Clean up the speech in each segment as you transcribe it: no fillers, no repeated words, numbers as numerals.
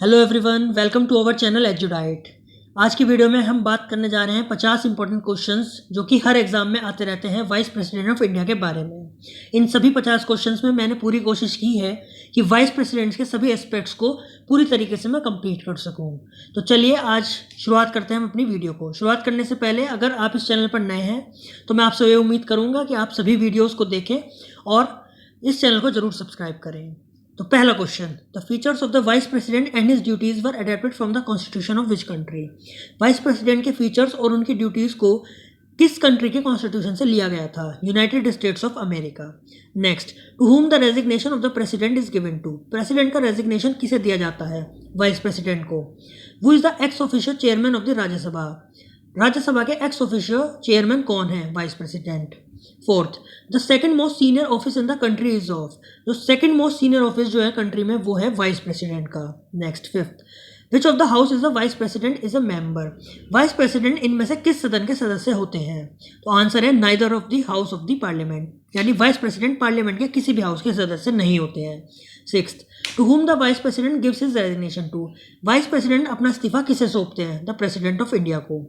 Hello everyone, welcome to our channel एजुडाइट। आज की वीडियो में हम बात करने जा रहे हैं 50 इंपॉर्टेंट क्वेश्चंस जो कि हर एग्जाम में आते रहते हैं वाइस प्रेसिडेंट ऑफ इंडिया के बारे में। इन सभी 50 क्वेश्चंस में मैंने पूरी कोशिश की है कि वाइस प्रेसिडेंट के सभी एस्पेक्ट्स को पूरी तरीके से मैं कंप्लीट कर सकूं। तो चलिए आज शुरुआत करते हैं हम अपनी वीडियो को। शुरुआत करने से पहले अगर आप इस चैनल पर नए हैं तो मैं आपसे ये उम्मीद करूँगा कि आप सभी वीडियोज़ को देखें और इस चैनल को ज़रूर सब्सक्राइब करें। तो पहला question, the features of the vice president and his duties were adapted from the constitution of which country. Vice president के फीचर्स और उनकी ड्यूटीज को किस कंट्री के कॉन्स्टिट्यूशन से लिया गया था? United States of America. Next, to whom the resignation of the president is given to. President का रेजिग्नेशन किसे दिया जाता है? वाइस प्रेसिडेंट को। Who is the ex officio chairman of the Rajya Sabha. Rajya Sabha के एक्स ऑफिशियो चेयरमैन कौन है? Vice president. Fourth, the second most senior office in the country is of. जो सेकंड मोस्ट सीनियर ऑफिस जो है कंट्री में वो है वाइस प्रेसिडेंट का। Next, fifth, which of the house is the vice president is a member. Vice president इनमें से किस सदन के सदस्य होते हैं? तो आंसर है neither of the house of the parliament, यानी वाइस प्रेसिडेंट पार्लियामेंट के किसी भी हाउस के सदस्य नहीं होते हैं। Sixth, to whom the vice president gives his resignation to. Vice president अपना इस्तीफा किसे सौंपते हैं? द प्रेसिडेंट ऑफ इंडिया को।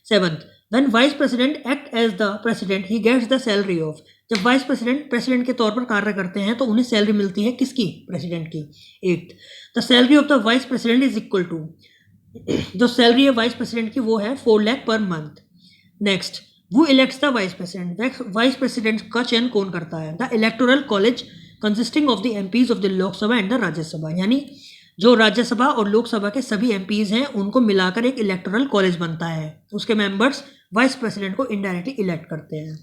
Seventh, when vice president act as the president he gets the salary of. जब वाइस प्रेसिडेंट प्रेसिडेंट के तौर पर कार्य करते हैं तो उन्हें सैलरी मिलती है किसकी? प्रेसिडेंट की। Eighth, the salary of the vice president is equal to. जो सैलरी है वाइस प्रेसिडेंट की वो है 4 lakh per month. Next, who elects the vice president. Vice president का चयन कौन करता है? The electoral college consisting of the MPs of the Lok Sabha and the Rajya Sabha, यानी जो राज्यसभा और लोकसभा के सभी एमपीज हैं उनको मिलाकर एक इलेक्टोरल कॉलेज बनता है। उसके मेंबर्स वाइस प्रेसिडेंट को इनडायरेक्टली इलेक्ट करते हैं।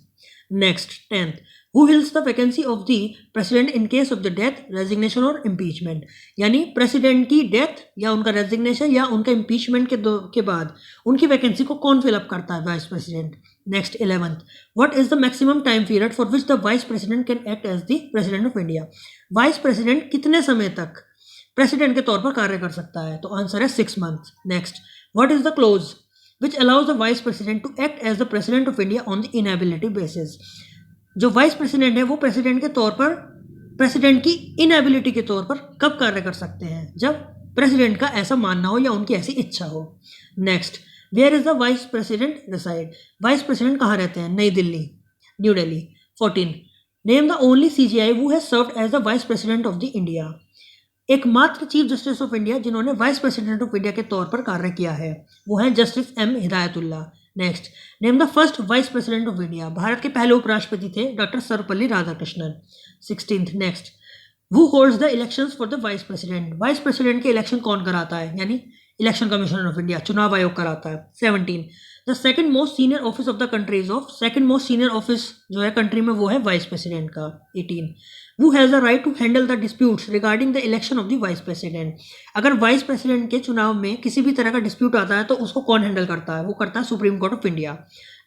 Next, tenth, who hills the vacancy of the president in case of the death, resignation और इम्पीचमेंट, यानी प्रेसिडेंट की डेथ या उनका रेजिग्नेशन या उनका इम्पीचमेंट के बाद उनकी वैकेंसी को कौन फिलअप करता है? Vice president. Next, 11th, what is the maximum time period for which the vice president can act as the president of India. Vice प्रेसिडेंट कितने समय तक प्रेसिडेंट के तौर पर कार्य कर सकता है? तो आंसर है 6 month. Next, what is the close which allows the vice president to act as the president of India on the inability basis। जो वाइस प्रेसिडेंट है वो प्रेसिडेंट के तौर पर प्रेसिडेंट की इनएबिलिटी के तौर पर कब कार्य कर सकते हैं? जब प्रेसिडेंट का ऐसा मानना हो या उनकी ऐसी इच्छा हो। Next, where is the vice president reside. Vice president कहाँ रहते हैं? नई Delhi, New Delhi. 14, name the only CJI who has served as the vice president of the India। एकमात्र चीफ जस्टिस ऑफ इंडिया जिन्होंने वाइस प्रेसिडेंट ऑफ इंडिया के तौर पर कार्य किया है वो है justice M Hidayatullah. Next, name the first vice president of India. Bharat के पहले उपराष्ट्रपति थे doctor Sarvepalli Radhakrishnan. 16th, next, वो holds the elections for the vice president. Vice president के इलेक्शन कौन कराता है? यानी इलेक्शन कमीशन ऑफ इंडिया, चुनाव आयोग कराता है। 17, the second most senior office of the country is of. Second most senior office जो है कंट्री में वो है वाइस प्रेसिडेंट का। 18, who has the right to handle the disputes regarding the election of the vice president। अगर vice president के चुनाव में किसी भी तरह का डिस्प्यूट आता है तो उसको कौन हैंडल करता है? वो करता है supreme court of India.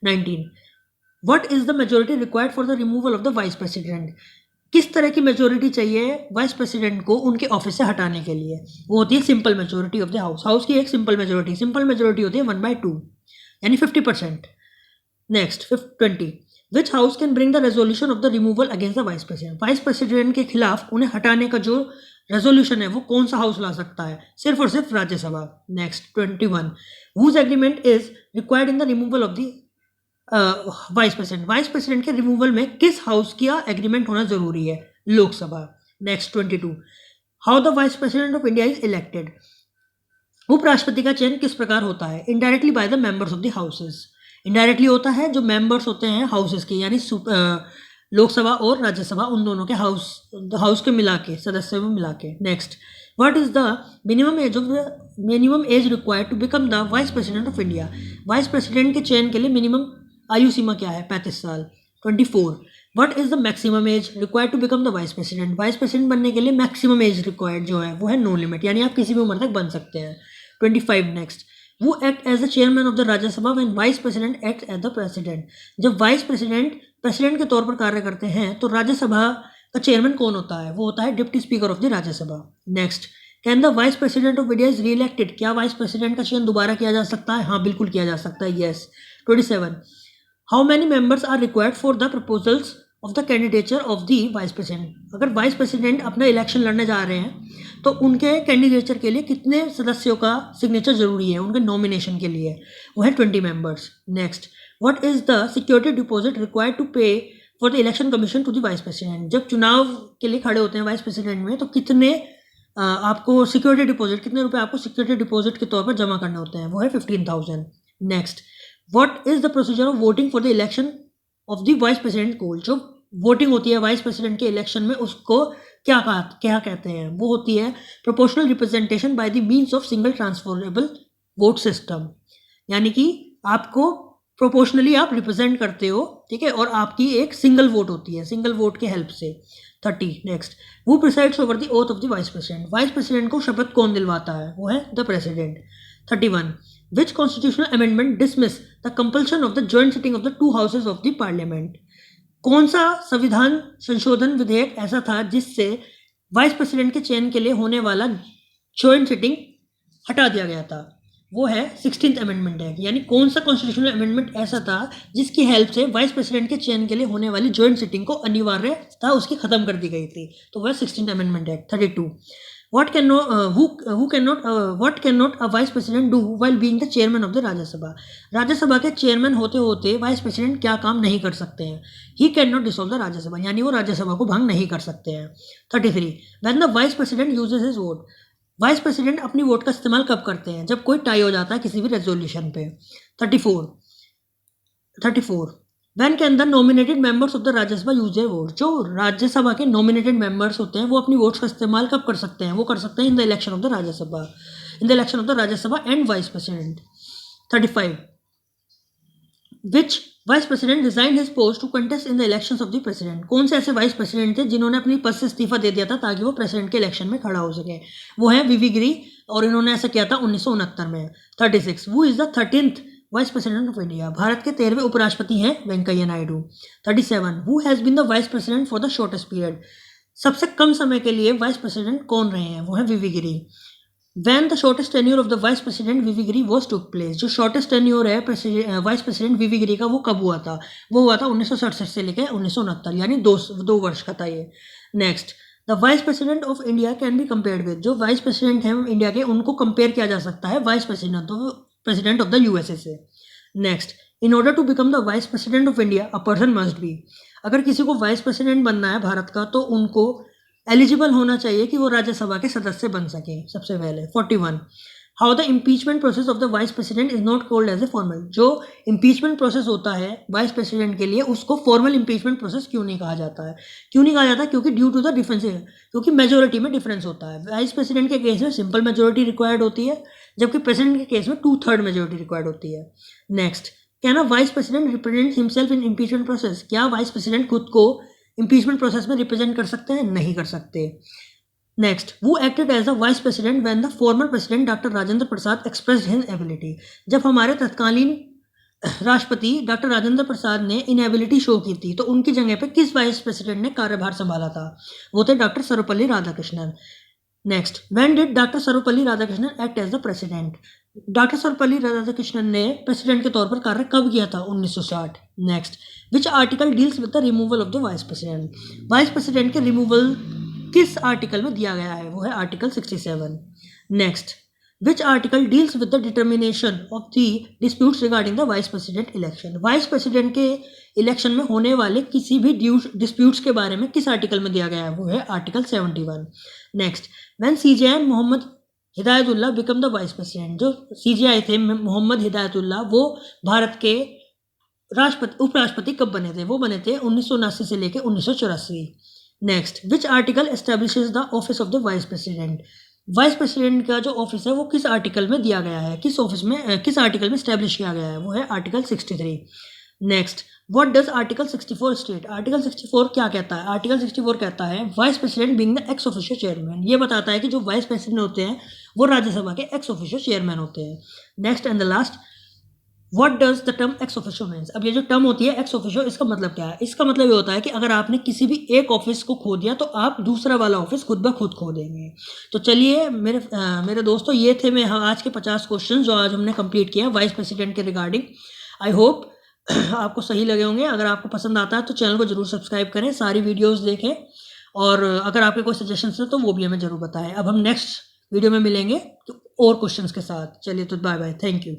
19, what is the majority required for the removal of the vice president. किस तरह की मेजोरिटी चाहिए वाइस प्रेसिडेंट को उनके ऑफिस से हटाने के लिए? वो होती है simple majority of the house. House की एक सिंपल मेजोरिटी होती है 1/2, यानी 50%। Next, 20, which house can bring the resolution of the removal against the vice president. Vice president के खिलाफ उन्हें हटाने का जो रेजोल्यूशन है वो कौन सा हाउस ला सकता है? सिर्फ और सिर्फ Rajya Sabha. Next, 21, whose agreement is required in the removal of the vice president. Vice president के रिमूवल में किस हाउस का एग्रीमेंट होना जरूरी है? Lok Sabha. Next, 22, how the vice president of India is elected. उपराष्ट्रपति का चयन किस प्रकार होता है? Indirectly by the members of the houses. Indirectly होता है जो मेंबर्स होते हैं हाउसेस के, यानी लोकसभा और राज्यसभा, उन दोनों के हाउस के मिला के, सदस्यों में मिला के। Next, what is the minimum age required to become the vice president of India. Vice president के चयन के लिए मिनिमम आयु सीमा क्या है? 35 साल। 24, what is the maximum age required to become the vice president. Vice president बनने के लिए मैक्सिमम एज रिक्वायर्ड जो है वो है नो लिमिट, यानी आप किसी भी उम्र तक बन सकते हैं। 25, next, who act as the chairman of the Rajya Sabha when vice president act as the president. जब वाइस प्रेसिडेंट प्रेसिडेंट के तौर पर कार्य करते हैं तो राज्यसभा का चेयरमैन कौन होता है? वो होता है deputy speaker of the Rajya Sabha. Next, can the vice president of India is री इलेक्टेड। क्या वाइस प्रेसिडेंट का चयन दोबारा किया जा सकता है? हाँ, बिल्कुल किया जा सकता है, yes. 27, how many members are required for the proposals of the candidature of the vice president. अगर वाइस प्रेसिडेंट अपना इलेक्शन लड़ने जा रहे हैं तो उनके कैंडिडेचर के लिए कितने सदस्यों का सिग्नेचर जरूरी है उनके नॉमिनेशन के लिए, वो है 20 members. Next, what is the security deposit required to pay for the election commission to the vice president. जब चुनाव के लिए खड़े होते हैं वाइस प्रेसिडेंट में तो कितने आपको सिक्योरिटी डिपॉजिट, कितने रुपए आपको सिक्योरिटी डिपॉजिट के तौर पर जमा करने होते हैं, वो है 15,000। Next, what is the procedure of voting for the election of the vice president कोल। जो वोटिंग होती है वाइस प्रेसिडेंट के इलेक्शन में उसको क्या कहते हैं, वो होती है proportional representation by the means of single transferable vote system. यानी कि आपको प्रोपोर्शनली आप रिप्रेजेंट करते हो, ठीक है, और आपकी एक सिंगल वोट होती है, सिंगल वोट के हेल्प से। 30, नेक्स्ट, वो presides over the oath of the vice president. Vice president को शपथ कौन दिलवाता है, वो है the president. 31, which constitutional amendment dismiss the compulsion of the joint sitting of the two houses of the parliament. कौन सा संविधान संशोधन विधेयक ऐसा था जिससे वाइस प्रेसिडेंट के चयन के लिए होने वाला जॉइंट सिटिंग हटा दिया गया था, वो है 16th अमेंडमेंट एक्ट। यानी कौन सा कॉन्स्टिट्यूशनल अमेंडमेंट ऐसा था जिसकी हेल्प से वाइस प्रेसिडेंट के चयन के लिए होने वाली जॉइंट सिटिंग को अनिवार्य था उसकी खत्म कर दी गई थी, तो वह 16th amendment act. 32, what cannot a vice president do while being the chairman of the Rajya Sabha. Rajya Sabha के चेयरमैन होते होते वाइस प्रेसिडेंट क्या काम नहीं कर सकते हैं, he can not dissolve the Rajya Sabha, यानी वो राज्यसभा को भंग नहीं कर सकते हैं। 33, when the vice president uses his vote. Vice president अपनी वोट का इस्तेमाल कब करते हैं, जब कोई टाई हो जाता है किसी भी रेजोल्यूशन पे। 34, when can the nominated members of the Rajya Sabha use their vote. जो राज्यसभा के नॉमिनेटेड मेंबर्स होते हैं वो अपनी वोट्स का इस्तेमाल कब कर सकते हैं, वो कर सकते हैं in the election of the Rajya Sabha and vice president. 35, which vice president resign his post to contest in the elections of the president. कौन से ऐसे वाइस प्रेसिडेंट थे जिन्होंने अपनी पद से इस्तीफा दे दिया था ताकि वो प्रेसिडेंट के इलेक्शन में खड़ा हो सके, वो है वीवी गिरी, और इन्होंने ऐसा किया था 1969 में। 36, who is the 13th vice president of India. Bharat के 13वें उपराष्ट्रपति हैं Venkaiah Naidu. 37, who has been the vice president for the shortest period. सबसे कम समय के लिए वाइस प्रेसिडेंट कौन रहे हैं, वो है वीवी गिरी। When the shortest tenure of the vice president VV Giri was took place। जो shortest tenure है वाइस प्रेसिडेंट वीवी गिरी का, वो कब हुआ था, वो हुआ था 1967 से लेकर 1969, यानी दो वर्ष का था ये। Next, the vice president of India can be compared with. जो वाइस प्रेसिडेंट हैं इंडिया के उनको कंपेयर किया जा सकता है vice president of the USA से। Next, in order to become the vice president of India a person must be. अगर किसी को वाइस प्रेसिडेंट बनना है भारत का तो उनको एलिजिबल होना चाहिए कि वो राज्यसभा के सदस्य बन सके सबसे पहले। 41, how the impeachment process of the vice president is not called as a formal. जो इम्पीचमेंट प्रोसेस होता है वाइस प्रेसिडेंट के लिए उसको फॉर्मल इम्पीचमेंट प्रोसेस क्यों नहीं कहा जाता है, क्योंकि ड्यू टू द डिफरेंस, क्योंकि मेजोरिटी में डिफरेंस होता है। वाइस प्रेसिडेंट के केस में सिंपल मेजोरिटी रिक्वायर्ड होती है, जबकि प्रेसिडेंट के केस में 2/3 मेजोरिटी रिक्वायर्ड होती है। Next, can a vice president represent himself in impeachment process. क्या वाइस प्रेसिडेंट खुद को इम्पीचमेंट प्रोसेस में रिप्रेजेंट कर सकते हैं, नहीं कर सकते। Next, who acted as a vice president when the former president doctor Rajendra Prasad expressed his ability. जब हमारे तत्कालीन राष्ट्रपति डॉक्टर राजेंद्र प्रसाद ने इनएबिलिटी शो की थी तो उनकी जगह पे किस वाइस प्रेसिडेंट ने कार्यभार संभाला था, वो थे doctor Sarvepalli Radhakrishnan. Next, when did doctor Sarvepalli Radhakrishnan act as the president. Doctor Sarvepalli Radhakrishnan ने प्रेसिडेंट के तौर पर कार्य कब किया था, 1960। Next, which article deals with the removal of the vice president. Vice president के रिमूवल किस आर्टिकल में दिया गया है, वो है article 67। Next, which article deals with the determination of the disputes regarding the vice president election. Vice president के election में होने वाले किसी भी डिस्प्यूट्स के बारे में किस आर्टिकल में दिया गया है, वो है article 71। Next, when CJI Mohammad Hidayatullah become the vice president. जो सीजेआई थे मोहम्मद हिदायतुल्लाह, वो भारत के उपराष्ट्रपति कब बने थे, वो बने थे 1979 से लेकर 1984। Next, which article establishes the office of the vice president. Vice president का जो ऑफिस है वो किस आर्टिकल में दिया गया है, किस आर्टिकल में एस्टेब्लिश किया गया है, वो है article 63। Next, what does article 64 state. Article 64 क्या कहता है, आर्टिकल 64 कहता है vice president being the ex officio chairman. ये बताता है कि जो वाइस प्रेसिडेंट होते हैं वो राज्यसभा के एक्स ऑफिशियो चेयरमैन होते हैं। Next and the last, what does the term ex officio means. अब ये जो टर्म होती है एक्स ऑफिशियो, इसका मतलब क्या है, इसका मतलब ये होता है कि अगर आपने किसी भी एक ऑफिस को खो दिया तो आप दूसरा वाला ऑफिस खुद ब खुद खो देंगे। तो चलिए मेरे दोस्तों, ये थे आज के 50 क्वेश्चन जो आज हमने कंप्लीट किया वाइस प्रेसिडेंट के रिगार्डिंग। आई होप आपको सही लगे होंगे। अगर आपको पसंद आता है तो चैनल को ज़रूर सब्सक्राइब करें, सारी वीडियोज़ देखें और अगर आपके कोई सजेशंस हैं तो वो भी हमें ज़रूर बताएँ। अब हम नेक्स्ट वीडियो में मिलेंगे तो और क्वेश्चंस के साथ। चलिए तो बाय बाय, थैंक यू।